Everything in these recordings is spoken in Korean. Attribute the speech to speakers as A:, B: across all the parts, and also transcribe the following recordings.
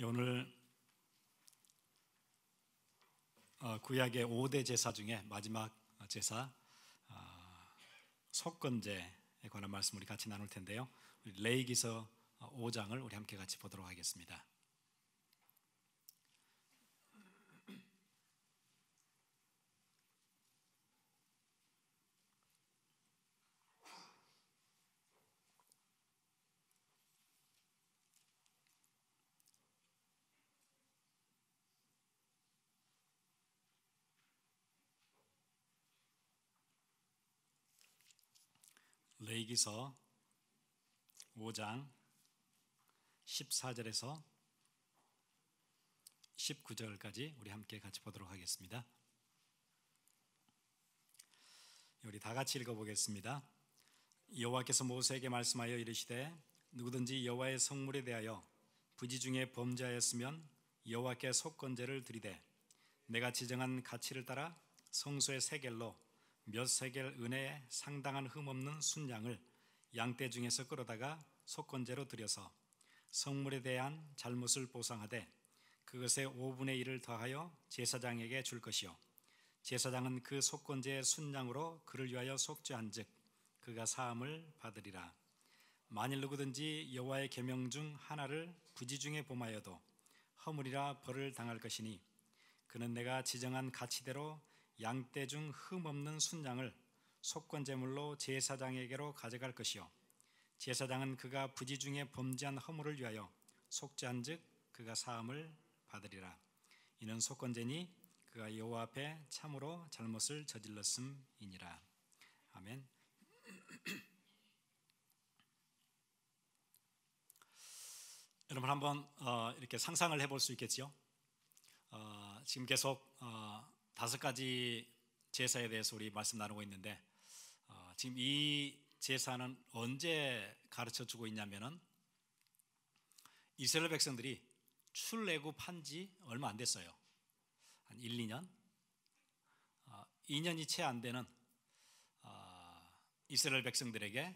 A: 오늘 구약의 5대 제사 중에 마지막 제사 속건제에 관한 말씀 우리 같이 나눌 텐데요. 우리 레위기서 5장을 우리 함께 같이 보도록 하겠습니다. 레위기서 5장 14절에서 19절까지 우리 함께 같이 보도록 하겠습니다. 우리 다 같이 읽어보겠습니다. 여호와께서 모세에게 말씀하여 이르시되 누구든지 여호와의 성물에 대하여 부지 중에 범죄하였으면 여호와께 속건제를 드리되 내가 지정한 가치를 따라 성소의 세겔로 몇 세겔 은혜에 상당한 흠없는 순양을 양떼 중에서 끌어다가 속건제로 드려서 성물에 대한 잘못을 보상하되 그것의 5분의 1을 더하여 제사장에게 줄 것이요 제사장은 그 속건제의 순양으로 그를 위하여 속죄한즉 그가 사함을 받으리라. 만일 누구든지 여호와의 계명 중 하나를 부지 중에 범하여도 허물이라 벌을 당할 것이니 그는 내가 지정한 가치대로 양떼 중 흠없는 순양을 속건제물로 제사장에게로 가져갈 것이요 제사장은 그가 부지 중에 범죄한 허물을 위하여 속죄한즉 그가 사함을 받으리라. 이는 속건제니 그가 여호와 앞에 참으로 잘못을 저질렀음이니라. 아멘. 여러분 한번 이렇게 상상을 해볼 수 있겠죠? 지금 계속 5가지 제사에 대해서 우리 말씀 나누고 있는데 지금 이 제사는 언제 가르쳐 주고 있냐면은 이스라엘 백성들이 출애굽한 지 얼마 안 됐어요. 한 1, 2년? 2년이 채 안 되는 이스라엘 백성들에게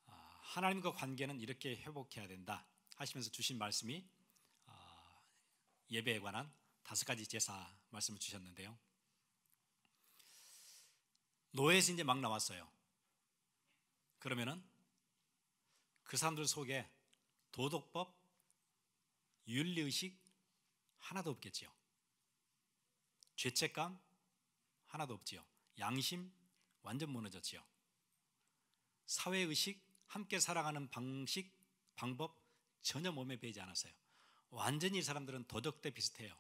A: 하나님과 관계는 이렇게 회복해야 된다 하시면서 주신 말씀이 예배에 관한 5가지 제사 말씀을 주셨는데요. 노예에서 이제 막 나왔어요. 그러면은 그 사람들 속에 도덕법, 윤리의식 하나도 없겠지요. 죄책감 하나도 없지요. 양심 완전 무너졌지요. 사회의식, 함께 살아가는 방식, 방법 전혀 몸에 배이지 않았어요. 완전히 이 사람들은 도적대 비슷해요.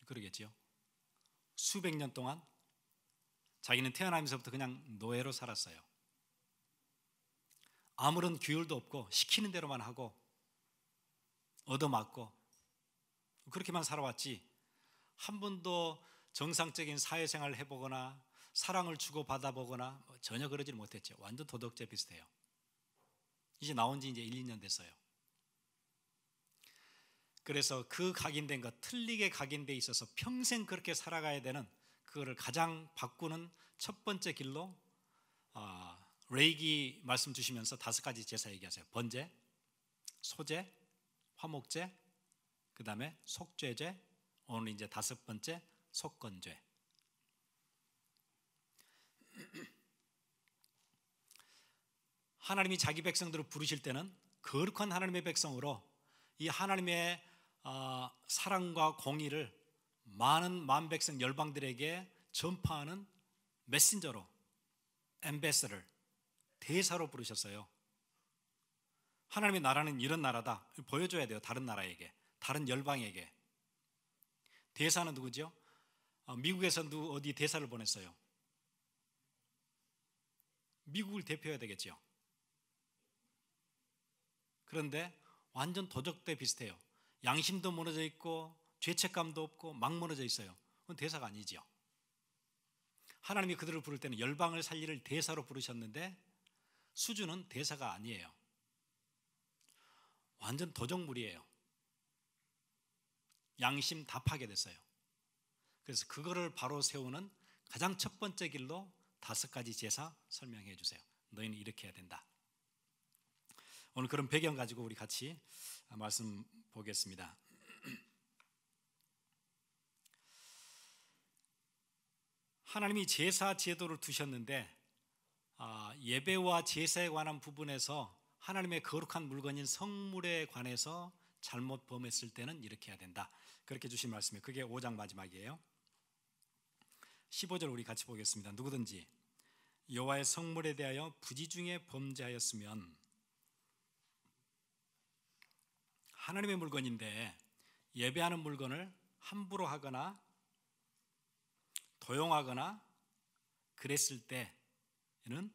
A: 그러겠지요. 수백 년 동안 자기는 태어나면서부터 그냥 노예로 살았어요. 아무런 규율도 없고 시키는 대로만 하고 얻어맞고 그렇게만 살아왔지 한 번도 정상적인 사회생활을 해보거나 사랑을 주고받아 보거나 전혀 그러지를 못했죠. 완전 도덕제 비슷해요. 이제 나온 지 이제 1, 2년 됐어요. 그래서 그 각인된 것, 틀리게 각인돼 있어서 평생 그렇게 살아가야 되는 그거를 가장 바꾸는 첫 번째 길로 레위기 말씀 주시면서 5가지 제사 얘기하세요. 번제, 소제, 화목제, 그 다음에 속죄제, 오늘 이제 5번째 속건죄. 하나님이 자기 백성들을 부르실 때는 거룩한 하나님의 백성으로 이 하나님의 사랑과 공의를 많은 만백성 열방들에게 전파하는 메신저로, 엠베서를, 대사로 부르셨어요. 하나님의 나라는 이런 나라다 보여줘야 돼요. 다른 나라에게, 다른 열방에게. 대사는 누구죠? 미국에서 어디 대사를 보냈어요? 미국을 대표해야 되겠죠. 그런데 완전 도적대 비슷해요. 양심도 무너져 있고 죄책감도 없고 막 무너져 있어요. 그건 대사가 아니죠. 하나님이 그들을 부를 때는 열방을 살리를 대사로 부르셨는데 수준은 대사가 아니에요. 완전 도적물이에요. 양심 다 파괴됐어요. 그래서 그거를 바로 세우는 가장 첫 번째 길로 5가지 제사 설명해 주세요. 너희는 이렇게 해야 된다. 오늘 그런 배경 가지고 우리 같이 말씀 보겠습니다. 하나님이 제사 제도를 두셨는데 예배와 제사에 관한 부분에서 하나님의 거룩한 물건인 성물에 관해서 잘못 범했을 때는 이렇게 해야 된다. 그렇게 주신 말씀이에요. 그게 5장 마지막이에요. 15절 우리 같이 보겠습니다. 누구든지 여호와의 성물에 대하여 부지 중에 범죄하였으면, 하나님의 물건인데 예배하는 물건을 함부로 하거나 도용하거나 그랬을 때는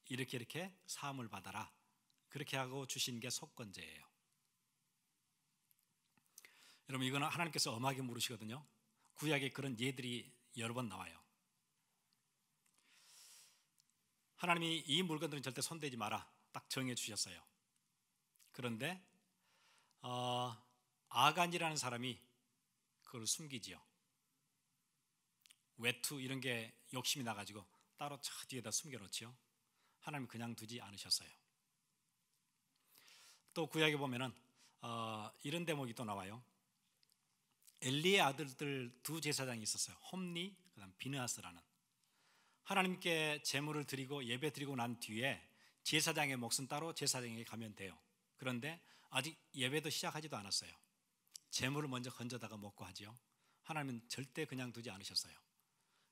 A: 이렇게 사함을 받아라. 그렇게 하고 주신 게 속건제예요. 여러분, 이거는 하나님께서 엄하게 물으시거든요. 구약에 그런 예들이 여러 번 나와요. 하나님이 이 물건들은 절대 손대지 마라 딱 정해 주셨어요. 그런데 아간이라는 사람이 그걸 숨기지요. 외투 이런 게 욕심이 나가지고 따로 저 뒤에다 숨겨놓지요. 하나님 그냥 두지 않으셨어요. 또 구약에 보면은 이런 대목이 또 나와요. 엘리의 아들들 두 제사장이 있었어요. 홈니, 그다음 비느하스라는. 하나님께 제물을 드리고 예배 드리고 난 뒤에 제사장의 몫은 따로 제사장에게 가면 돼요. 그런데 아직 예배도 시작하지도 않았어요. 제물을 먼저 건져다가 먹고 하지요. 하나님은 절대 그냥 두지 않으셨어요.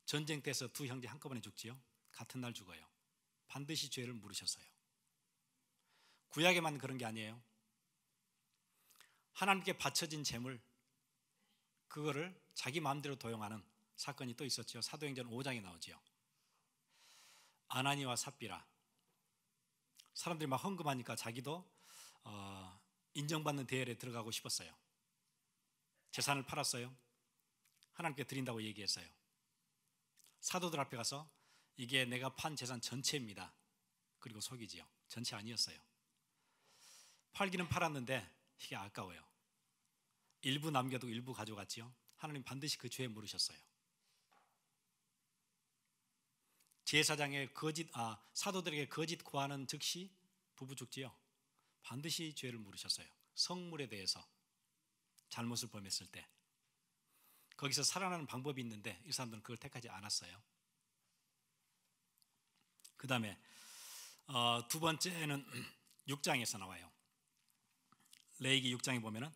A: 전쟁 때서 두 형제 한꺼번에 죽지요. 같은 날 죽어요. 반드시 죄를 물으셨어요. 구약에만 그런 게 아니에요. 하나님께 바쳐진 제물, 그거를 자기 마음대로 도용하는 사건이 또 있었죠. 사도행전 5장에 나오지요. 아나니와 삽비라. 사람들이 막 헌금하니까 자기도 인정받는 대열에 들어가고 싶었어요. 재산을 팔았어요. 하나님께 드린다고 얘기했어요. 사도들 앞에 가서 이게 내가 판 재산 전체입니다. 그리고 속이지요. 전체 아니었어요. 팔기는 팔았는데 이게 아까워요. 일부 남겨두고 일부 가져갔지요. 하나님 반드시 그 죄에 물으셨어요. 제사장의 사도들에게 거짓 구하는 즉시 부부 죽지요. 반드시 죄를 물으셨어요. 성물에 대해서 잘못을 범했을 때 거기서 살아나는 방법이 있는데 이 사람들은 그걸 택하지 않았어요. 그 다음에 두 번째는 6장에서 나와요. 레위기 6장에 보면은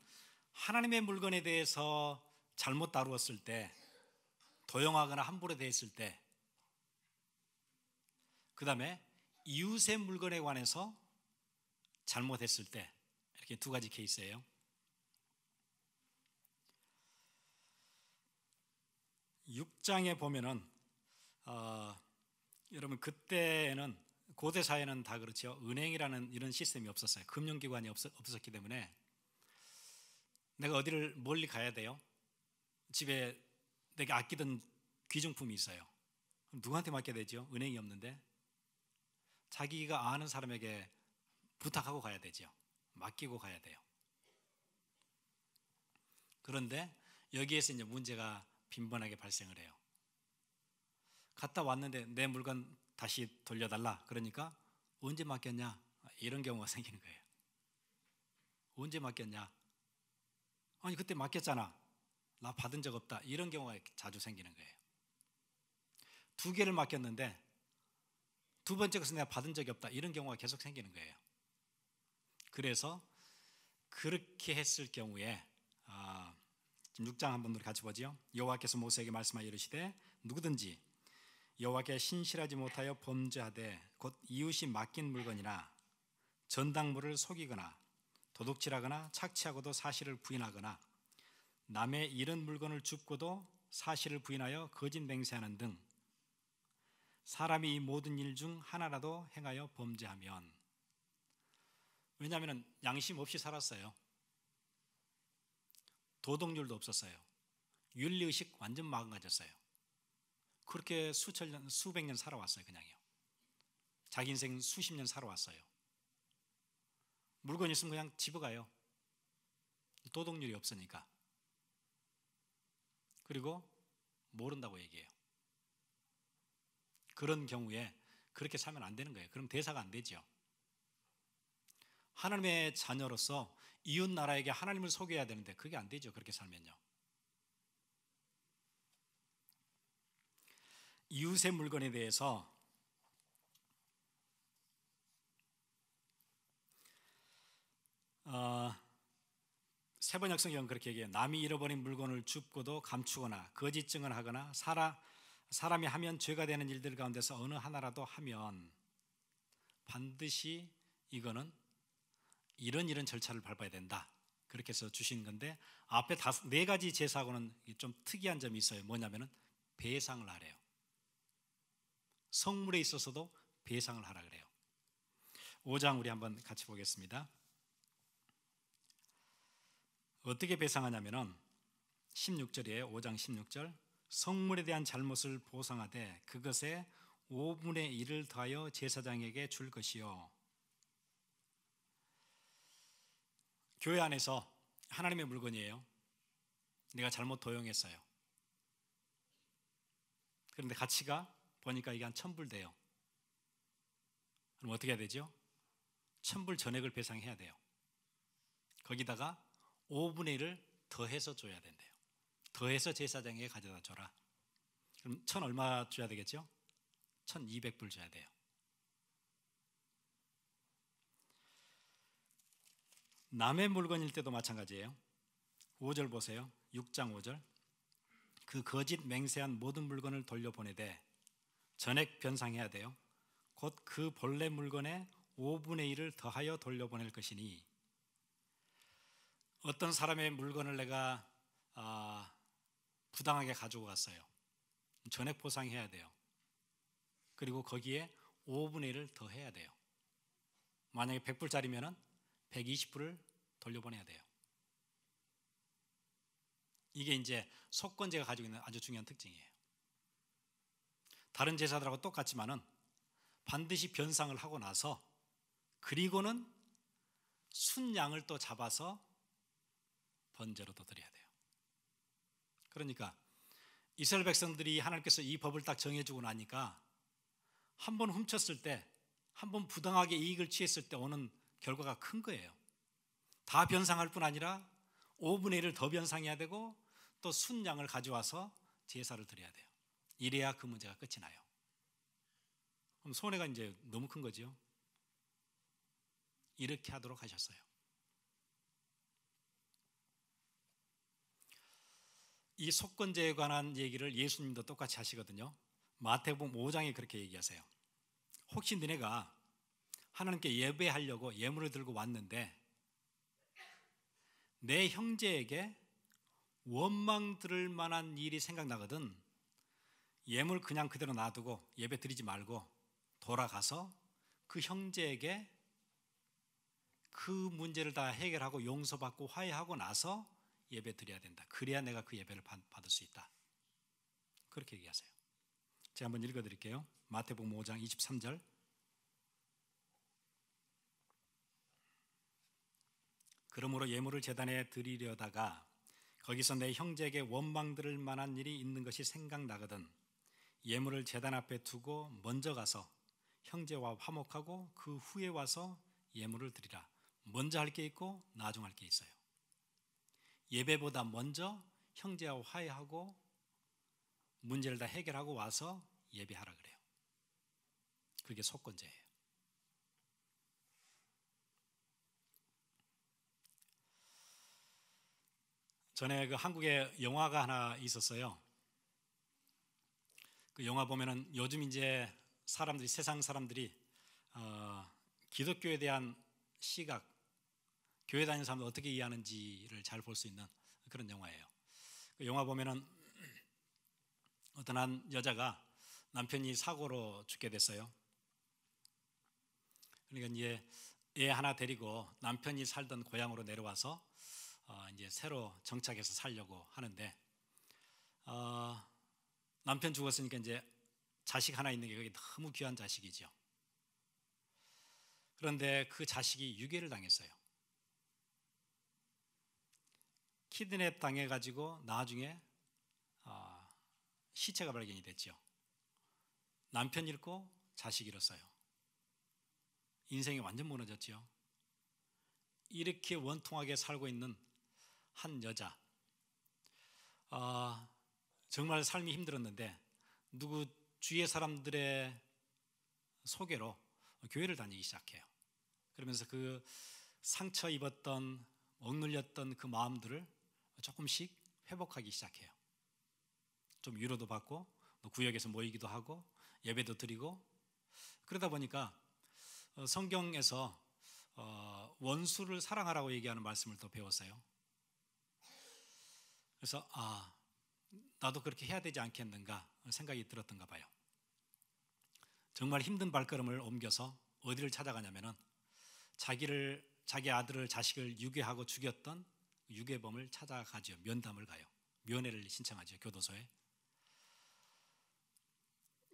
A: 하나님의 물건에 대해서 잘못 다루었을 때, 도용하거나 함부로 대했을 때, 그 다음에 이웃의 물건에 관해서 잘못했을 때, 이렇게 두 가지 케이스예요. 육장에 보면은 여러분 그때는 고대 사회는 다 그렇죠. 은행이라는 이런 시스템이 없었어요. 금융기관이 없었기 때문에 내가 어디를 멀리 가야 돼요. 집에 내가 아끼던 귀중품이 있어요. 그럼 누구한테 맡겨야 되죠? 은행이 없는데 자기가 아는 사람에게 부탁하고 가야 되죠. 맡기고 가야 돼요. 그런데 여기에서 이제 문제가 빈번하게 발생을 해요. 갔다 왔는데 내 물건 다시 돌려달라. 그러니까 언제 맡겼냐? 이런 경우가 생기는 거예요. 언제 맡겼냐? 아니 그때 맡겼잖아. 나 받은 적 없다. 이런 경우가 자주 생기는 거예요. 두 개를 맡겼는데 두 번째 것은 내가 받은 적이 없다. 이런 경우가 계속 생기는 거예요. 그래서 그렇게 했을 경우에 지금 6장 한번 우리 같이 보죠. 여호와께서 모세에게 말씀하여 이르시되 누구든지 여호와께 신실하지 못하여 범죄하되 곧 이웃이 맡긴 물건이나 전당물을 속이거나 도둑질하거나 착취하고도 사실을 부인하거나 남의 잃은 물건을 줍고도 사실을 부인하여 거짓 맹세하는 등 사람이 이 모든 일 중 하나라도 행하여 범죄하면, 왜냐하면 양심 없이 살았어요. 도덕률도 없었어요. 윤리의식 완전 망가졌어요. 그렇게 수천 년, 수백 년 살아왔어요. 그냥요. 자기 인생 수십 년 살아왔어요. 물건 있으면 그냥 집어가요. 도덕률이 없으니까. 그리고 모른다고 얘기해요. 그런 경우에 그렇게 살면 안 되는 거예요. 그럼 대사가 안 되죠. 하나님의 자녀로서 이웃 나라에게 하나님을 소개해야 되는데 그게 안 되죠. 그렇게 살면요. 이웃의 물건에 대해서 세번역 성경은 그렇게 얘기해요. 남이 잃어버린 물건을 줍고도 감추거나 거짓 증언하거나 사람이 하면 죄가 되는 일들 가운데서 어느 하나라도 하면 반드시 이거는 이런 절차를 밟아야 된다. 그렇게 해서 주신 건데, 앞에 네 가지 제사하고는 좀 특이한 점이 있어요. 뭐냐면은 배상을 하래요. 성물에 있어서도 배상을 하라 그래요. 5장 우리 한번 같이 보겠습니다. 어떻게 배상하냐면은 16절이에요. 5장 16절. 성물에 대한 잘못을 보상하되 그것의 5분의 1을 더하여 제사장에게 줄 것이요. 교회 안에서 하나님의 물건이에요. 내가 잘못 도용했어요. 그런데 가치가 보니까 이게 한 1,000불 돼요. 그럼 어떻게 해야 되죠? 1,000불 전액을 배상해야 돼요. 거기다가 5분의 1을 더해서 줘야 된대요. 더해서 제사장에게 가져다 줘라. 그럼 1,000 얼마 줘야 되겠죠? 1,200불 줘야 돼요. 남의 물건일 때도 마찬가지예요. 5절 보세요. 6장 5절. 그 거짓 맹세한 모든 물건을 돌려보내되 전액 변상해야 돼요. 곧 그 본래 물건의 5분의 1을 더하여 돌려보낼 것이니, 어떤 사람의 물건을 내가 부당하게 가지고 갔어요. 전액 보상해야 돼요. 그리고 거기에 5분의 1을 더해야 돼요. 만약에 100불짜리면 120불을 돌려보내야 돼요. 이게 이제 속건제가 가지고 있는 아주 중요한 특징이에요. 다른 제사들하고 똑같지만은 반드시 변상을 하고 나서, 그리고는 순양을 또 잡아서 번제로 또 드려야 돼요. 그러니까 이스라엘 백성들이 하나님께서 이 법을 딱 정해주고 나니까 한 번 훔쳤을 때, 한 번 부당하게 이익을 취했을 때 오는 결과가 큰 거예요. 다 변상할 뿐 아니라 5분의 1을 더 변상해야 되고 또 순양을 가져와서 제사를 드려야 돼요. 이래야 그 문제가 끝이 나요. 그럼 손해가 이제 너무 큰 거죠. 이렇게 하도록 하셨어요. 이 속건제에 관한 얘기를 예수님도 똑같이 하시거든요. 마태복음 5장에 그렇게 얘기하세요. 혹시 너네가 하나님께 예배하려고 예물을 들고 왔는데 내 형제에게 원망 들을 만한 일이 생각나거든, 예물 그냥 그대로 놔두고 예배 드리지 말고 돌아가서 그 형제에게 그 문제를 다 해결하고 용서받고 화해하고 나서 예배 드려야 된다. 그래야 내가 그 예배를 받을 수 있다. 그렇게 얘기하세요. 제가 한번 읽어드릴게요. 마태복음 5장 23절. 그러므로 예물을 제단에 드리려다가 거기서 내 형제에게 원망 들을 만한 일이 있는 것이 생각나거든 예물을 제단 앞에 두고 먼저 가서 형제와 화목하고 그 후에 와서 예물을 드리라. 먼저 할 게 있고 나중 할 게 있어요. 예배보다 먼저 형제와 화해하고 문제를 다 해결하고 와서 예배하라 그래요. 그게 속건제예요. 전에 그 한국에 영화가 하나 있었어요. 그 영화 보면은 요즘 이제 세상 사람들이 기독교에 대한 시각, 교회 다니는 사람들 어떻게 이해하는지를 잘 볼 수 있는 그런 영화예요. 그 영화 보면은 어떤 한 여자가 남편이 사고로 죽게 됐어요. 그러니까 이제 애 하나 데리고 남편이 살던 고향으로 내려와서 이제 새로 정착해서 살려고 하는데, 남편 죽었으니까 이제 자식 하나 있는 게 그게 너무 귀한 자식이죠. 그런데 그 자식이 유괴를 당했어요. 키드냅 당해가지고 나중에 시체가 발견이 됐죠. 남편 잃고 자식 잃었어요. 인생이 완전 무너졌죠. 이렇게 원통하게 살고 있는 한 여자, 정말 삶이 힘들었는데 누구 주위의 사람들의 소개로 교회를 다니기 시작해요. 그러면서 그 상처 입었던, 억눌렸던 그 마음들을 조금씩 회복하기 시작해요. 좀 위로도 받고 또 구역에서 모이기도 하고 예배도 드리고, 그러다 보니까 성경에서 원수를 사랑하라고 얘기하는 말씀을 또 배웠어요. 그래서 나도 그렇게 해야 되지 않겠는가 생각이 들었던가 봐요. 정말 힘든 발걸음을 옮겨서 어디를 찾아가냐면은 자기 아들을, 자식을 유괴하고 죽였던 유괴범을 찾아가죠. 면담을 가요. 면회를 신청하죠.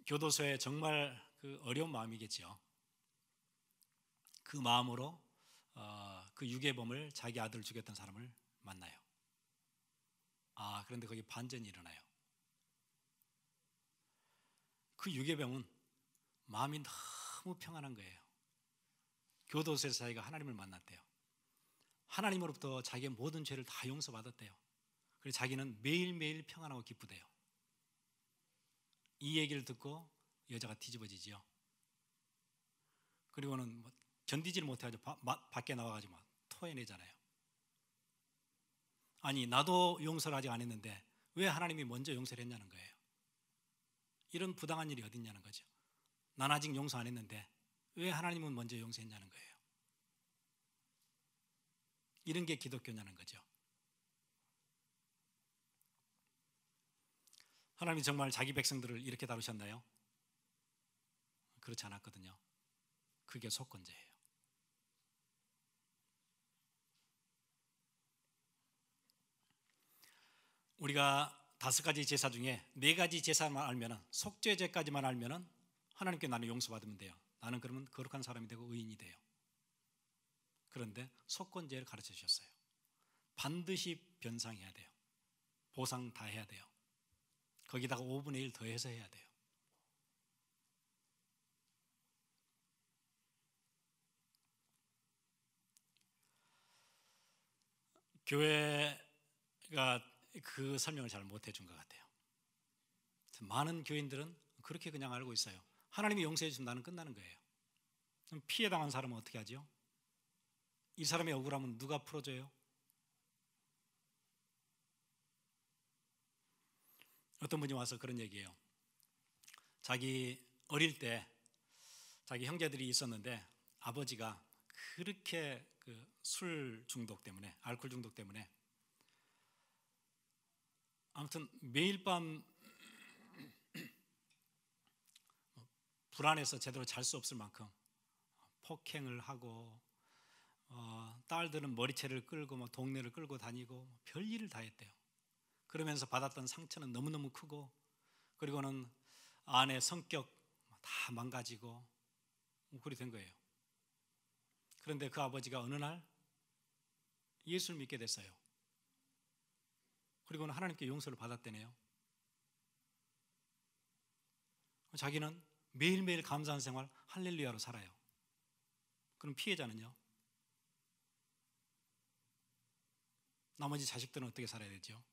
A: 교도소에 정말 그 어려운 마음이겠죠. 그 마음으로 그 유괴범을, 자기 아들을 죽였던 사람을 만나요. 그런데 거기 반전이 일어나요. 그 유괴범은 마음이 너무 평안한 거예요. 교도소에서 자기가 하나님을 만났대요. 하나님으로부터 자기의 모든 죄를 다 용서받았대요. 그래서 자기는 매일매일 평안하고 기쁘대요. 이 얘기를 듣고 여자가 뒤집어지지요. 그리고는 견디지를 못해가지고 밖에 나와가지고 막 토해내잖아요. 아니, 나도 용서를 아직 안 했는데 왜 하나님이 먼저 용서를 했냐는 거예요. 이런 부당한 일이 어디 있냐는 거죠. 난 아직 용서 안 했는데 왜 하나님은 먼저 용서했냐는 거예요. 이런 게 기독교냐는 거죠. 하나님이 정말 자기 백성들을 이렇게 다루셨나요? 그렇지 않았거든요. 그게 속건제예요. 우리가 5가지 제사 중에 4가지 제사만 알면은, 속죄제까지만 알면은 하나님께 나는 용서받으면 돼요. 나는 그러면 거룩한 사람이 되고 의인이 돼요. 그런데 속건제를 가르쳐 주셨어요. 반드시 변상해야 돼요. 보상 다 해야 돼요. 거기다가 5분의 1 더해서 해야 돼요. 교회가 그 설명을 잘 못 해준 것 같아요. 많은 교인들은 그렇게 그냥 알고 있어요. 하나님이 용서해 주시면 나는 끝나는 거예요. 그럼 피해 당한 사람은 어떻게 하죠? 이 사람의 억울함은 누가 풀어줘요? 어떤 분이 와서 그런 얘기해요. 자기 어릴 때 자기 형제들이 있었는데 아버지가 그렇게 술 중독 때문에, 알코올 중독 때문에 아무튼 매일 밤 불안해서 제대로 잘 수 없을 만큼 폭행을 하고, 딸들은 머리채를 끌고 막 동네를 끌고 다니고 별일을 다 했대요. 그러면서 받았던 상처는 너무너무 크고, 그리고는 아내 성격 다 망가지고 그리 된 거예요. 그런데 그 아버지가 어느 날 예수를 믿게 됐어요. 그리고는 하나님께 용서를 받았대네요. 자기는 매일매일 감사한 생활, 할렐루야로 살아요. 그럼 피해자는요? 나머지 자식들은 어떻게 살아야 되죠?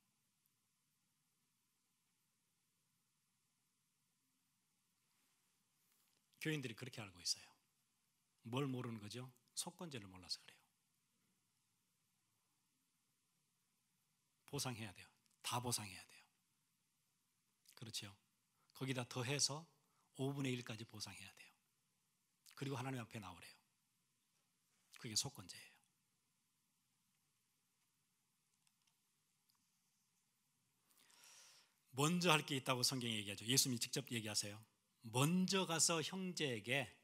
A: 교인들이 그렇게 알고 있어요. 뭘 모르는 거죠? 속건제를 몰라서 그래요. 보상해야 돼요. 다 보상해야 돼요. 그렇죠? 거기다 더해서 5분의 1까지 보상해야 돼요. 그리고 하나님 앞에 나오래요. 그게 속건제예요. 먼저 할 게 있다고 성경이 얘기하죠. 예수님이 직접 얘기하세요. 먼저 가서 형제에게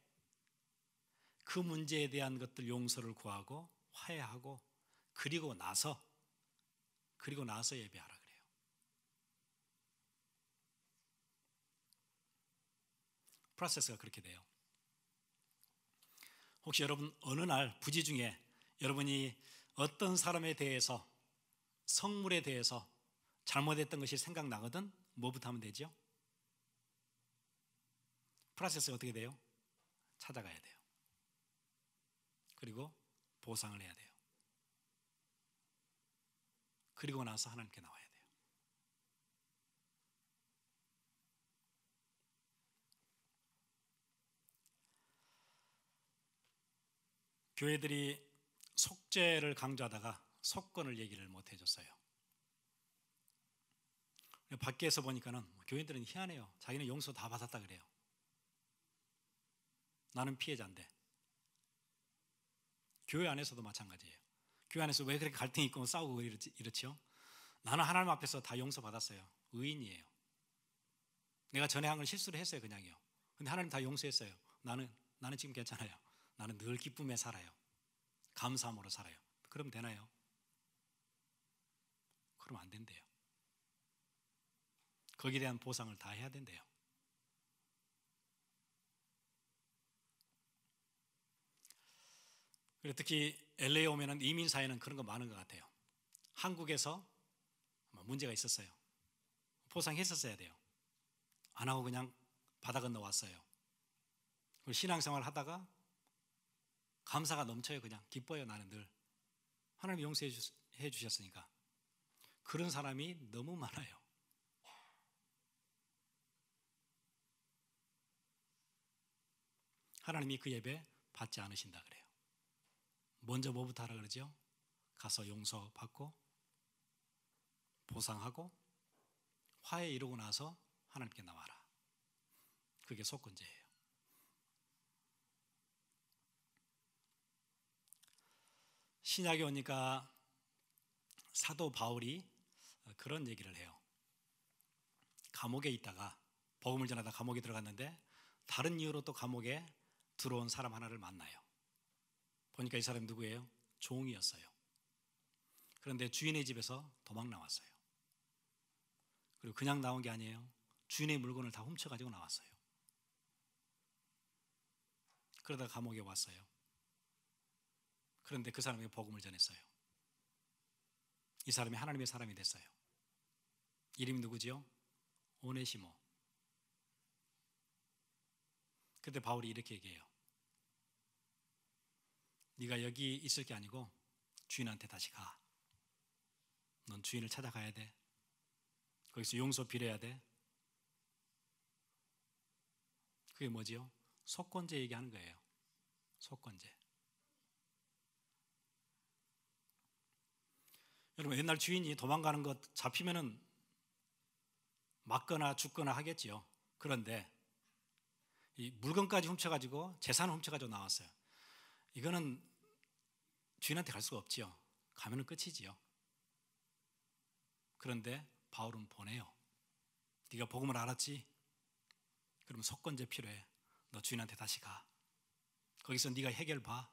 A: 그 문제에 대한 것들 용서를 구하고 화해하고 그리고 나서 예배하라 그래요. 프로세스가 그렇게 돼요. 혹시 여러분 어느 날 부지 중에 여러분이 어떤 사람에 대해서, 성물에 대해서 잘못했던 것이 생각나거든 뭐부터 하면 되죠? 프로세스가 어떻게 돼요? 찾아가야 돼요. 그리고 보상을 해야 돼요. 그리고 나서 하나님께 나와야 돼요. 교회들이 속죄를 강조하다가 속건을 얘기를 못 해줬어요. 밖에서 보니까는 교인들은 희한해요. 자기는 용서 다 받았다 그래요. 나는 피해자인데. 교회 안에서도 마찬가지예요. 교회 안에서 왜 그렇게 갈등이 있고 싸우고 이렇죠? 나는 하나님 앞에서 다 용서받았어요. 의인이에요. 내가 전에 한 걸 실수를 했어요. 그냥요. 근데 하나님 다 용서했어요. 나는 지금 괜찮아요. 나는 늘 기쁨에 살아요. 감사함으로 살아요. 그럼 되나요? 그럼 안 된대요. 거기에 대한 보상을 다 해야 된대요. 그리고 특히 LA 오면은 이민 사회는 그런 거 많은 것 같아요. 한국에서 문제가 있었어요. 보상했었어야 돼요. 안 하고 그냥 바다 건너 왔어요. 그리고 신앙생활 하다가 감사가 넘쳐요. 그냥 기뻐요. 나는 늘 하나님 용서해 주셨으니까. 그런 사람이 너무 많아요. 하나님이 그 예배 받지 않으신다 그래요. 먼저 뭐부터 하라 그러죠? 가서 용서받고 보상하고 화해 이루고 나서 하나님께 나와라. 그게 속건제예요. 신약에 오니까 사도 바울이 그런 얘기를 해요. 감옥에 있다가 복음을 전하다 감옥에 들어갔는데 다른 이유로 또 감옥에 들어온 사람 하나를 만나요. 보니까 이 사람이 누구예요? 종이었어요. 그런데 주인의 집에서 도망 나왔어요. 그리고 그냥 나온 게 아니에요. 주인의 물건을 다 훔쳐가지고 나왔어요. 그러다 감옥에 왔어요. 그런데 그 사람에게 복음을 전했어요. 이 사람이 하나님의 사람이 됐어요. 이름이 누구지요? 오네시모. 그때 바울이 이렇게 얘기해요. 네가 여기 있을 게 아니고 주인한테 다시 가. 넌 주인을 찾아가야 돼. 거기서 용서 빌어야 돼. 그게 뭐지요? 속건제 얘기하는 거예요. 속건제. 여러분 옛날 주인이 도망가는 것 잡히면은 맞거나 죽거나 하겠지요. 그런데 이 물건까지 훔쳐가지고 재산을 훔쳐가지고 나왔어요. 이거는 주인한테 갈 수가 없지요. 가면은 끝이지요. 그런데 바울은 보내요. 네가 복음을 알았지? 그러면 속건제 필요해. 너 주인한테 다시 가. 거기서 네가 해결 봐.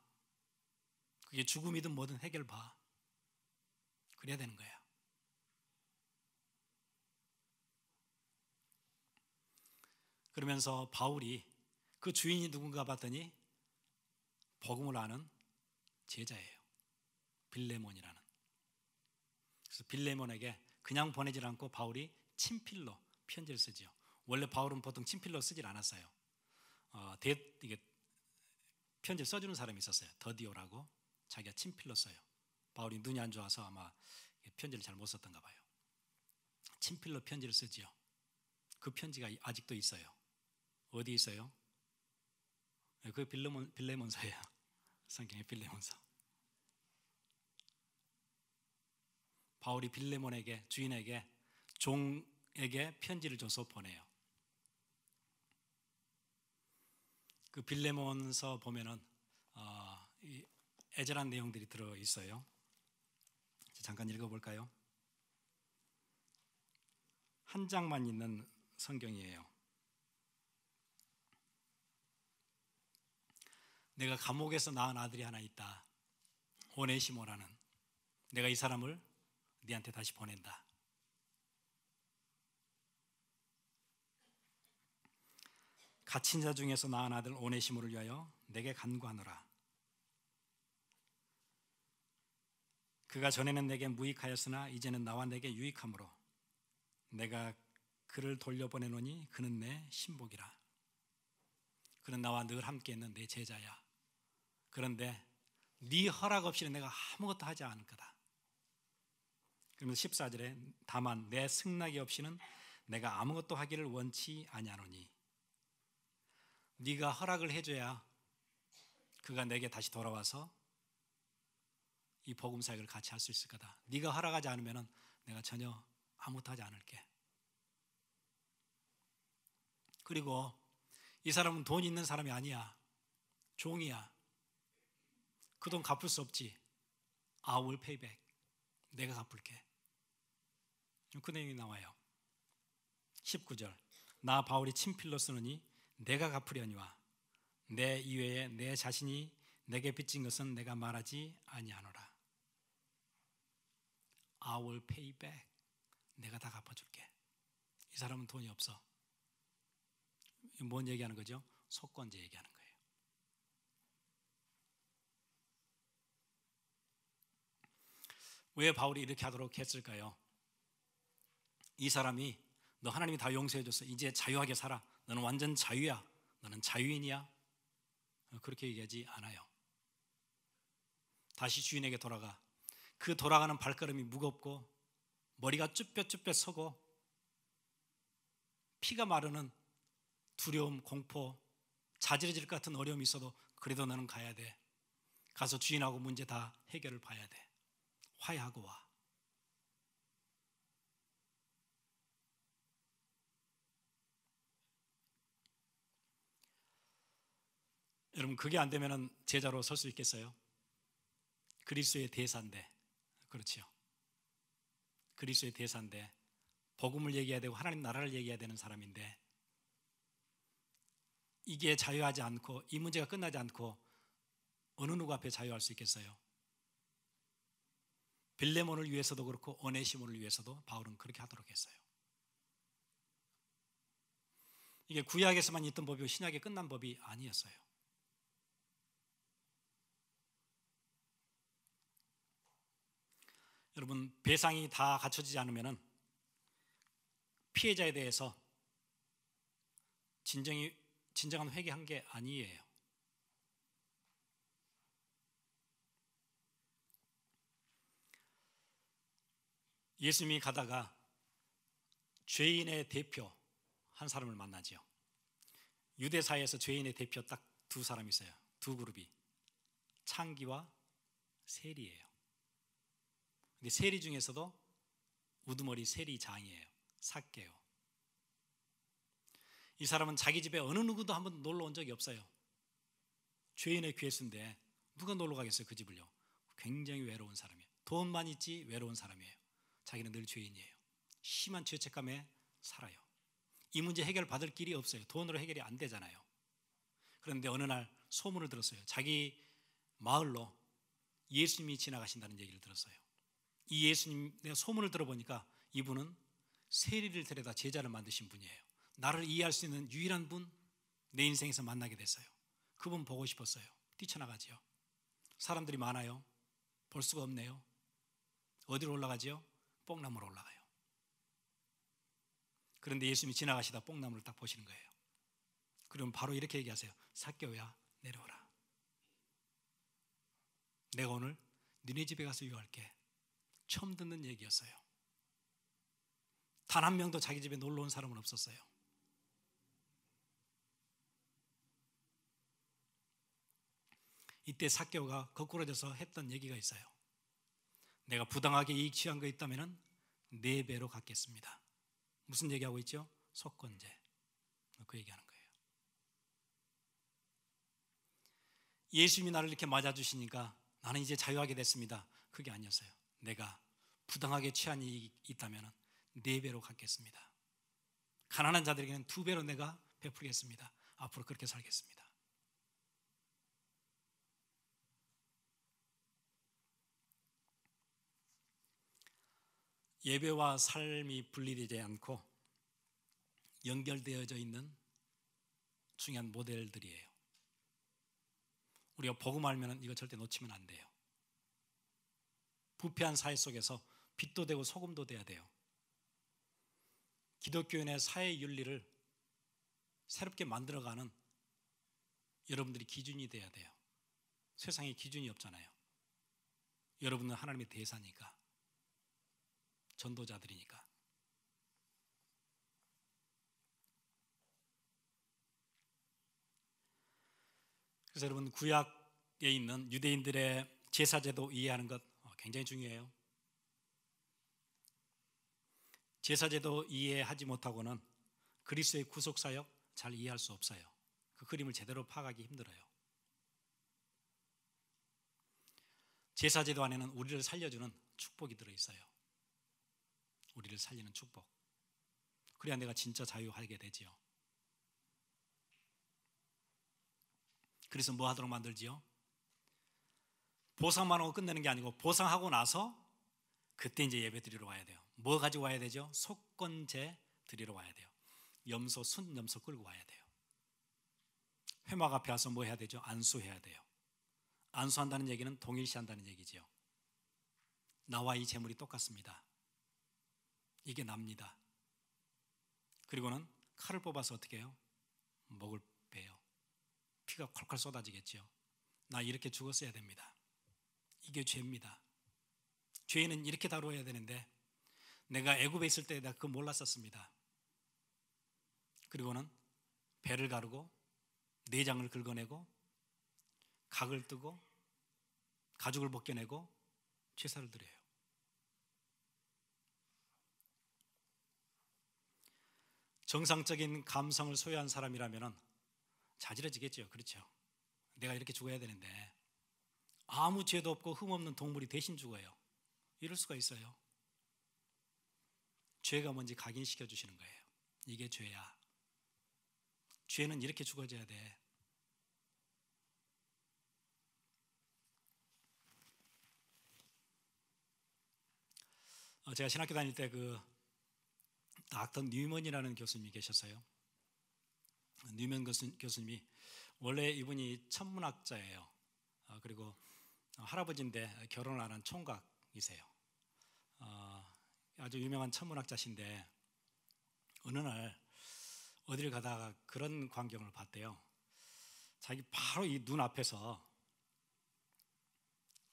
A: 그게 죽음이든 뭐든 해결 봐. 그래야 되는 거야. 그러면서 바울이 그 주인이 누군가 봤더니 복음을 아는 제자예요. 빌레몬이라는. 그래서 빌레몬에게 그냥 보내질 않고 바울이 친필로 편지를 쓰지요. 원래 바울은 보통 친필로 쓰질 않았어요. 이게 편지를 써주는 사람이 있었어요. 더디오라고. 자기가 친필로 써요. 바울이 눈이 안 좋아서 아마 편지를 잘 못 썼던가 봐요. 친필로 편지를 쓰지요. 그 편지가 아직도 있어요. 어디 있어요? 그 빌레몬서예요. 성경의 빌레몬서. 바울이 빌레몬에게, 주인에게, 종에게 편지를 줘서 보내요. 그 빌레몬서 보면은 애절한 내용들이 들어 있어요. 잠깐 읽어볼까요? 한 장만 있는 성경이에요. 내가 감옥에서 낳은 아들이 하나 있다. 오네시모라는. 내가 이 사람을 네한테 다시 보낸다. 갇힌 자 중에서 낳은 아들 오네시모를 위하여 내게 간구하노라. 그가 전에는 내게 무익하였으나 이제는 나와 내게 유익함으로 내가 그를 돌려보내노니 그는 내 신복이라. 그는 나와 늘 함께 있는 내 제자야. 그런데 네 허락 없이는 내가 아무것도 하지 않을 거다. 그러면서 14절에 다만 내 승낙이 없이는 내가 아무것도 하기를 원치 아니하노니 네가 허락을 해줘야 그가 내게 다시 돌아와서 이 복음 사역을 같이 할 수 있을 거다. 네가 허락하지 않으면 내가 전혀 아무것도 하지 않을게. 그리고 이 사람은 돈 있는 사람이 아니야. 종이야. 그 돈 갚을 수 없지. I will pay back. 내가 갚을게. 그 내용이 나와요. 19절. 나 바울이 친필로 쓰느니 내가 갚으려니와 내 이외에 내 자신이 내게 빚진 것은 내가 말하지 아니하노라. I will pay back. 내가 다 갚아줄게. 이 사람은 돈이 없어. 뭔 얘기하는 거죠? 속건제 얘기하는 거예요. 왜 바울이 이렇게 하도록 했을까요? 이 사람이 너 하나님이 다 용서해줬어. 이제 자유하게 살아. 너는 완전 자유야. 너는 자유인이야. 그렇게 얘기하지 않아요. 다시 주인에게 돌아가. 그 돌아가는 발걸음이 무겁고 머리가 쭈뼛쭈뼛 서고 피가 마르는 두려움, 공포, 자지러질 것 같은 어려움이 있어도 그래도 너는 가야 돼. 가서 주인하고 문제 다 해결을 봐야 돼. 화해하고 와. 여러분, 그게 안 되면 제자로 설 수 있겠어요? 그리스도의 대사인데, 그렇지요. 그리스도의 대사인데 복음을 얘기해야 되고 하나님 나라를 얘기해야 되는 사람인데 이게 자유하지 않고 이 문제가 끝나지 않고 어느 누구 앞에 자유할 수 있겠어요? 빌레몬을 위해서도 그렇고 오네시모를 위해서도 바울은 그렇게 하도록 했어요. 이게 구약에서만 있던 법이고 신약에 끝난 법이 아니었어요. 여러분, 배상이 다 갖춰지지 않으면 피해자에 대해서 진정한 회개한 게 아니에요. 예수님이 가다가 죄인의 대표 한 사람을 만나죠. 유대사회에서 죄인의 대표 딱 두 사람이 있어요. 두 그룹이 창기와 세리예요. 근데 세리 중에서도 우두머리 세리장이에요. 삭개요. 이 사람은 자기 집에 어느 누구도 한번 놀러 온 적이 없어요. 죄인의 괴수인데 누가 놀러 가겠어요? 그 집을요. 굉장히 외로운 사람이에요. 돈만 있지 외로운 사람이에요. 자기는 늘 죄인이에요. 심한 죄책감에 살아요. 이 문제 해결 받을 길이 없어요. 돈으로 해결이 안 되잖아요. 그런데 어느 날 소문을 들었어요. 자기 마을로 예수님이 지나가신다는 얘기를 들었어요. 이 예수님, 내가 소문을 들어보니까 이분은 세리를 데려다 제자를 만드신 분이에요. 나를 이해할 수 있는 유일한 분, 내 인생에서 만나게 됐어요. 그분 보고 싶었어요. 뛰쳐나가지요. 사람들이 많아요. 볼 수가 없네요. 어디로 올라가지요? 뽕나무로 올라가요. 그런데 예수님이 지나가시다 뽕나무를 딱 보시는 거예요. 그러면 바로 이렇게 얘기하세요. 삭개오야, 내려오라. 내가 오늘 너네 집에 가서 유할게. 처음 듣는 얘기였어요. 단 한 명도 자기 집에 놀러 온 사람은 없었어요. 이때 삭개오가 거꾸로져서 했던 얘기가 있어요. 내가 부당하게 이익 취한 거 있다면 4배로 갚겠습니다. 무슨 얘기하고 있죠? 속건제. 그 얘기하는 거예요. 예수님이 나를 이렇게 맞아주시니까 나는 이제 자유하게 됐습니다. 그게 아니었어요. 내가 부당하게 취한 이익이 있다면 4배로 갚겠습니다. 가난한 자들에게는 2배로 내가 베풀겠습니다. 앞으로 그렇게 살겠습니다. 예배와 삶이 분리되지 않고 연결되어져 있는 중요한 모델들이에요. 우리가 복음 알면 이거 절대 놓치면 안 돼요. 부패한 사회 속에서 빛도 되고 소금도 돼야 돼요. 기독교인의 사회 윤리를 새롭게 만들어가는 여러분들이 기준이 돼야 돼요. 세상에 기준이 없잖아요. 여러분은 하나님의 대사니까, 전도자들이니까. 그래서 여러분, 구약 있는 유대인들의 제사제도 이해하는 것 굉장히 중요해요. 제사제도 이해하지 못하고는 그리스도의 구속사역 잘 이해할 수 없어요. 그 그림을 제대로 파악하기 힘들어요. 제사제도 안에는 우리를 살려주는 축복이 들어있어요. 우리를 살리는 축복. 그래야 내가 진짜 자유하게 되지요. 그래서 뭐 하도록 만들지요? 보상만 하고 끝내는 게 아니고 보상하고 나서 그때 이제 예배 드리러 와야 돼요. 뭐 가지고 와야 되죠? 속건제 드리러 와야 돼요. 염소, 순 염소 끌고 와야 돼요. 회막 앞에 와서 뭐 해야 되죠? 안수해야 돼요. 안수한다는 얘기는 동일시한다는 얘기지요. 나와 이 제물이 똑같습니다. 이게 납니다. 그리고는 칼을 뽑아서 어떻게 해요? 목을 베요. 피가 콜콜 쏟아지겠죠. 나 이렇게 죽었어야 됩니다. 이게 죄입니다. 죄인은 이렇게 다루어야 되는데 내가 애굽에 있을 때 내가 그거 몰랐었습니다. 그리고는 배를 가르고 내장을 긁어내고 각을 뜨고 가죽을 벗겨내고 제사를 드려요. 정상적인 감성을 소유한 사람이라면 자지러지겠죠. 그렇죠? 내가 이렇게 죽어야 되는데 아무 죄도 없고 흠없는 동물이 대신 죽어요. 이럴 수가 있어요. 죄가 뭔지 각인시켜 주시는 거예요. 이게 죄야. 죄는 이렇게 죽어져야 돼. 제가 신학교 다닐 때 그 닥터 뉴먼이라는 교수님이 계셨어요. 뉴먼 교수님이 원래 이분이 천문학자예요. 그리고 할아버지인데 결혼을 안 한 총각이세요. 아주 유명한 천문학자신데 어느 날 어디를 가다가 그런 광경을 봤대요. 자기 바로 이 눈앞에서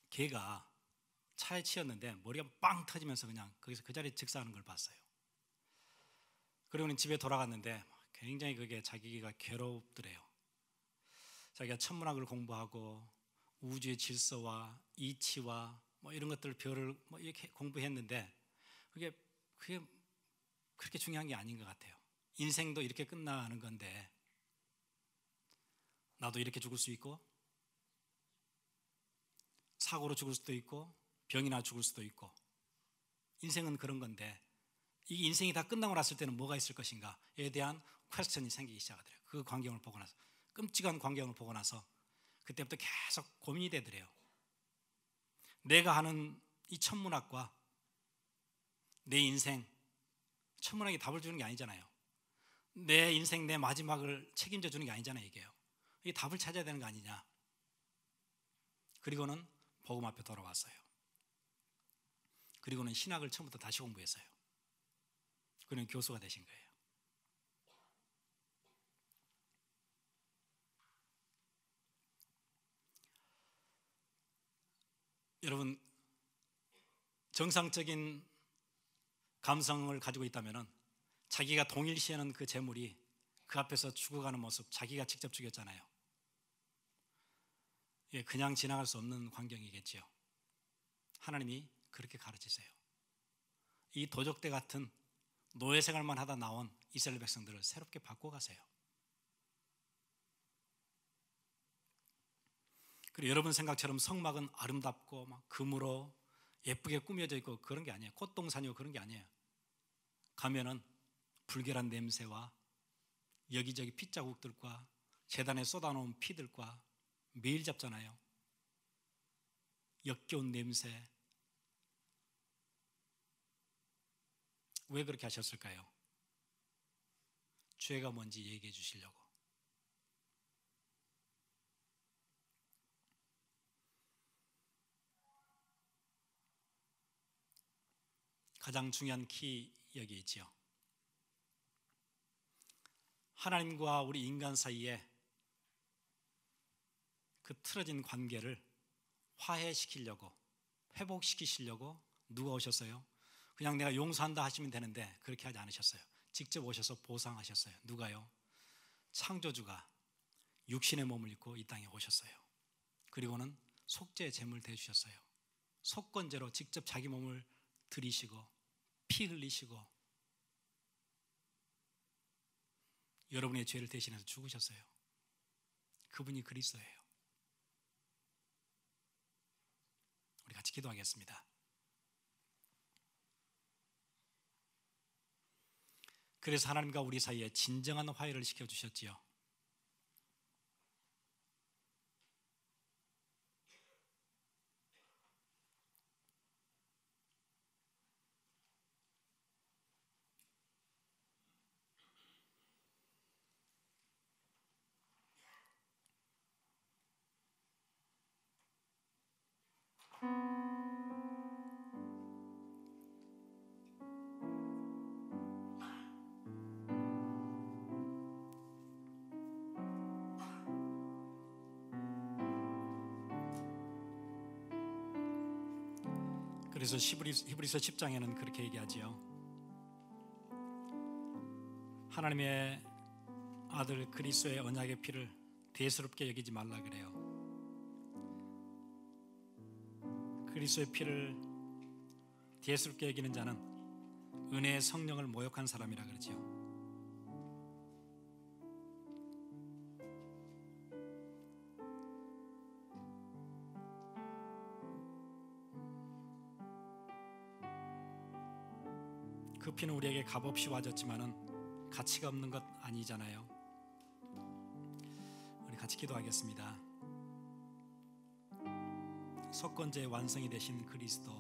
A: 개가 차에 치였는데 머리가 빵 터지면서 그냥 거기서 그 자리에 즉사하는 걸 봤어요. 그리고는 집에 돌아갔는데 굉장히 그게 자기가 괴롭더래요. 자기가 천문학을 공부하고 우주의 질서와 이치와 뭐 이런 것들 별을 뭐 이렇게 공부했는데 그게 그렇게 중요한 게 아닌 것 같아요. 인생도 이렇게 끝나는 건데 나도 이렇게 죽을 수 있고 사고로 죽을 수도 있고 병이나 죽을 수도 있고 인생은 그런 건데 이 인생이 다 끝나고 났을 때는 뭐가 있을 것인가에 대한 퀘스천이 생기기 시작하더래요. 그 광경을 보고 나서 끔찍한 광경을 보고 나서 그때부터 계속 고민이 되더래요. 내가 하는 이 천문학과 내 인생, 천문학이 답을 주는 게 아니잖아요. 내 인생 내 마지막을 책임져 주는 게 아니잖아요. 이게 답을 찾아야 되는 거 아니냐. 그리고는 복음 앞에 돌아왔어요. 그리고는 신학을 처음부터 다시 공부했어요. 그는 교수가 되신 거예요. 여러분, 정상적인 감성을 가지고 있다면 자기가 동일시하는 그 재물이 그 앞에서 죽어가는 모습, 자기가 직접 죽였잖아요. 그냥 지나갈 수 없는 광경이겠지요. 하나님이 그렇게 가르치세요. 이 도적대 같은 노예 생활만 하다 나온 이스라엘 백성들을 새롭게 바꿔가세요. 그리고 여러분 생각처럼 성막은 아름답고 막 금으로 예쁘게 꾸며져 있고 그런 게 아니에요. 꽃동산이고 그런 게 아니에요. 가면은 불결한 냄새와 여기저기 핏자국들과 제단에 쏟아놓은 피들과 매일 잡잖아요. 역겨운 냄새. 왜 그렇게 하셨을까요? 죄가 뭔지 얘기해 주시려고. 가장 중요한 키 여기 있지요. 하나님과 우리 인간 사이에 그 틀어진 관계를 화해시키려고, 회복시키시려고 누가 오셨어요? 그냥 내가 용서한다 하시면 되는데 그렇게 하지 않으셨어요. 직접 오셔서 보상하셨어요. 누가요? 창조주가 육신의 몸을 입고 이 땅에 오셨어요. 그리고는 속죄의 제물을 대주셨어요. 속건제로 직접 자기 몸을 들이시고 피 흘리시고 여러분의 죄를 대신해서 죽으셨어요. 그분이 그리스도예요. 우리 같이 기도하겠습니다. 그래서 하나님과 우리 사이에 진정한 화해를 시켜주셨지요. 그래서 히브리서 10장에는 그렇게 얘기하지요. 하나님의 아들 그리스도의 언약의 피를 대수롭게 여기지 말라 그래요. 그리스도의 피를 대수롭게 여기는 자는 은혜의 성령을 모욕한 사람이라 그러지요. 그 피는 우리에게 값없이 와졌지만은 가치가 없는 것 아니잖아요. 우리 같이 기도하겠습니다. 속건제의 완성이 되신 그리스도,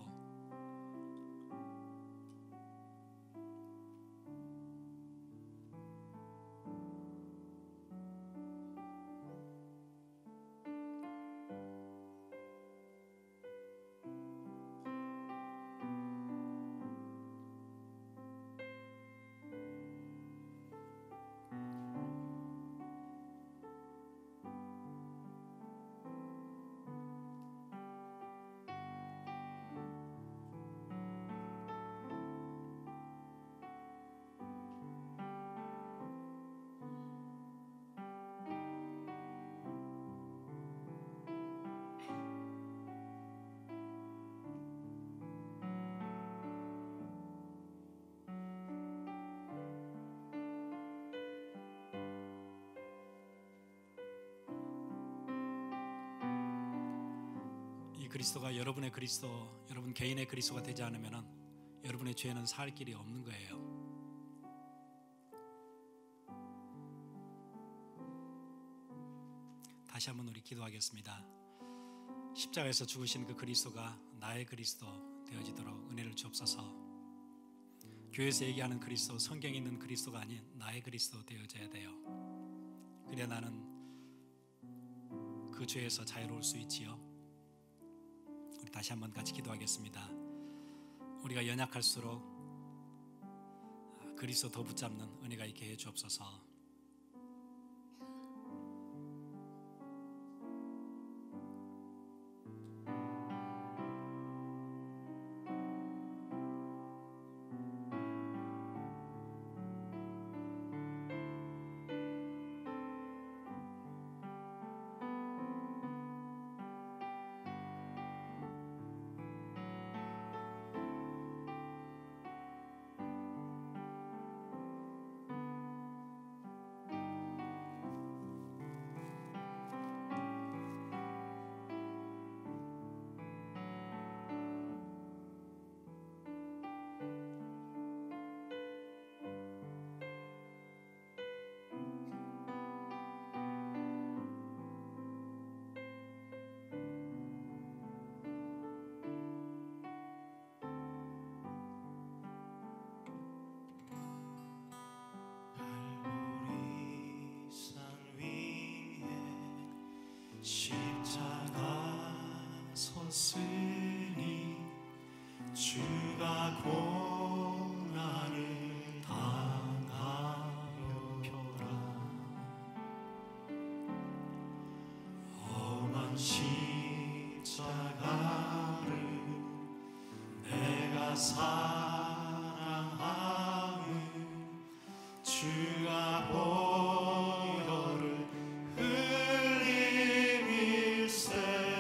A: 이 그리스도가 여러분의 그리스도, 여러분 개인의 그리스도가 되지 않으면 여러분의 죄는 살 길이 없는 거예요. 다시 한번 우리 기도하겠습니다. 십자가에서 죽으신 그 그리스도가 나의 그리스도 되어지도록 은혜를 주옵소서. 교회에서 얘기하는 그리스도, 성경에 있는 그리스도가 아닌 나의 그리스도 되어져야 돼요. 그래야 나는 그 죄에서 자유로울 수 있지요. 우리 다시 한번 같이 기도하겠습니다. 우리가 연약할수록 그리스도 더 붙잡는 은혜가 있게 해 주옵소서.
B: 십자가 섰으니 주가 고난을 당하여 표라. 험한 십자가를 내가 사랑하는 주가 보혈을 흘림일세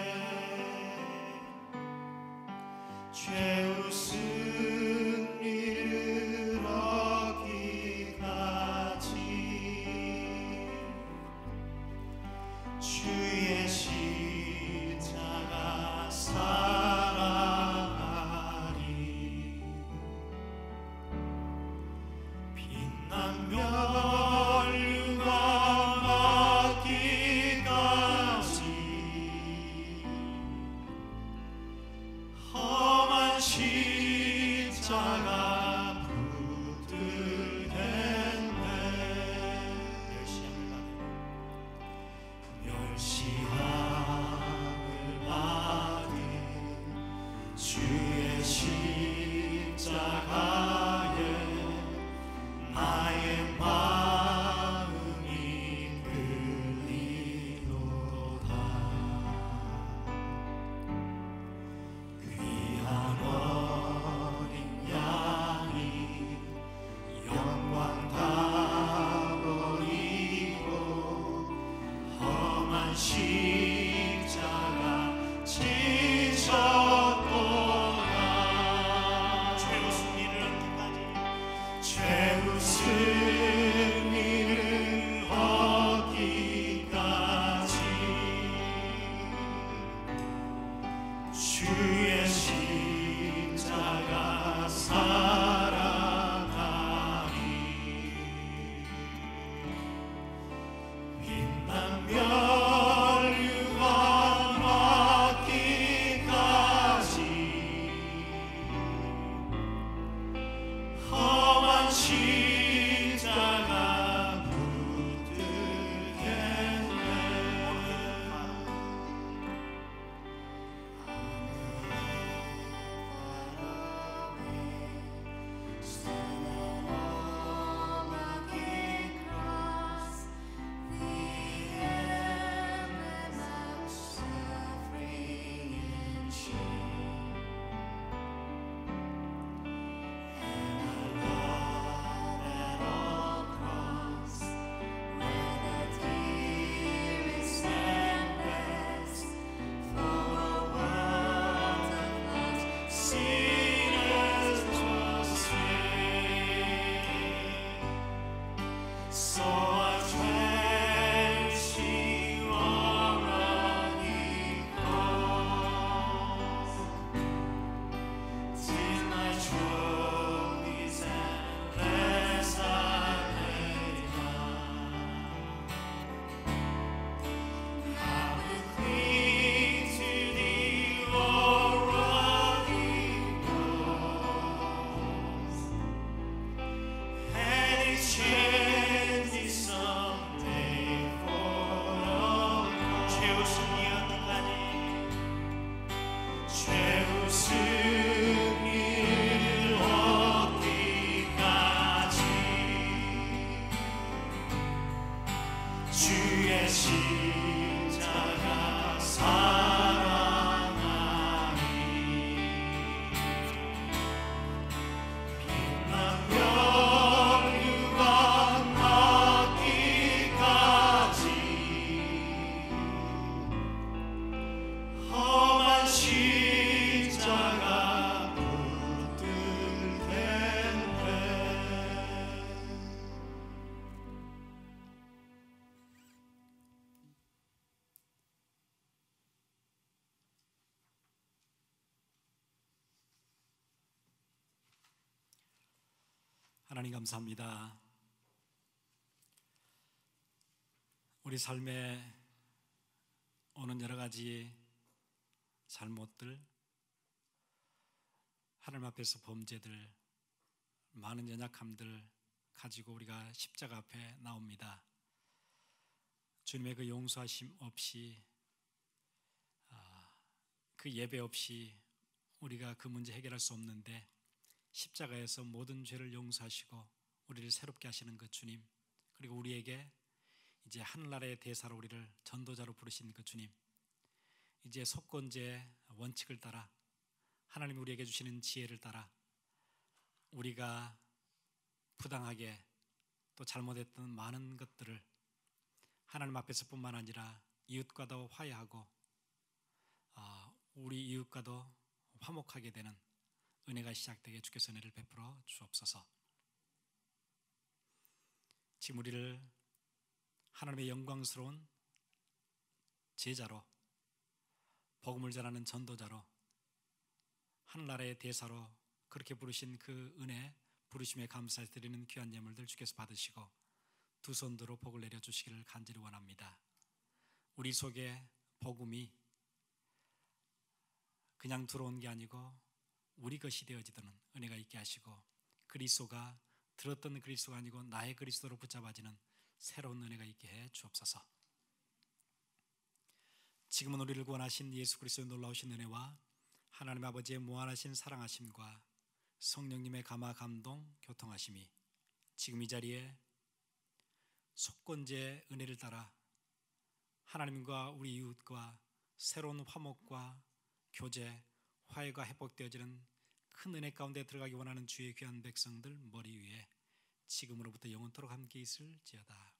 A: 하나님 감사합니다. 우리 삶에 오는 여러 가지 잘못들, 하나님 앞에서 범죄들, 많은 연약함들 가지고 우리가 십자가 앞에 나옵니다. 주님의 그 용서하심 없이, 그 예배 없이 우리가 그 문제 해결할 수 없는데, 십자가에서 모든 죄를 용서하시고 우리를 새롭게 하시는 그 주님, 그리고 우리에게 이제 하늘나라의 대사로 우리를 전도자로 부르신 그 주님, 이제 속건제의 원칙을 따라 하나님이 우리에게 주시는 지혜를 따라 우리가 부당하게 또 잘못했던 많은 것들을 하나님 앞에서뿐만 아니라 이웃과도 화해하고 우리 이웃과도 화목하게 되는 은혜가 시작되게 주께서 은혜를 베풀어 주옵소서. 지금 우리를 하나님의 영광스러운 제자로, 복음을 전하는 전도자로, 하늘나라의 대사로 그렇게 부르신 그 은혜 부르심에 감사드리는 귀한 예물들 주께서 받으시고 두 손으로 복을 내려주시기를 간절히 원합니다. 우리 속에 복음이 그냥 들어온 게 아니고 우리 것이 되어지는 은혜가 있게 하시고 그리스도가 들었던 그리스도가 아니고 나의 그리스도로 붙잡아지는 새로운 은혜가 있게 해 주옵소서. 지금은 우리를 구원하신 예수 그리스도의 놀라우신 은혜와 하나님 아버지의 무한하신 사랑하심과 성령님의 감화 감동 교통하심이 지금 이 자리에 속건제의 은혜를 따라 하나님과 우리 이웃과 새로운 화목과 교제, 화해가 회복되어지는 큰 은혜 가운데 들어가기 원하는 주의 귀한 백성들 머리 위에 지금으로부터 영원토록 함께 있을지어다.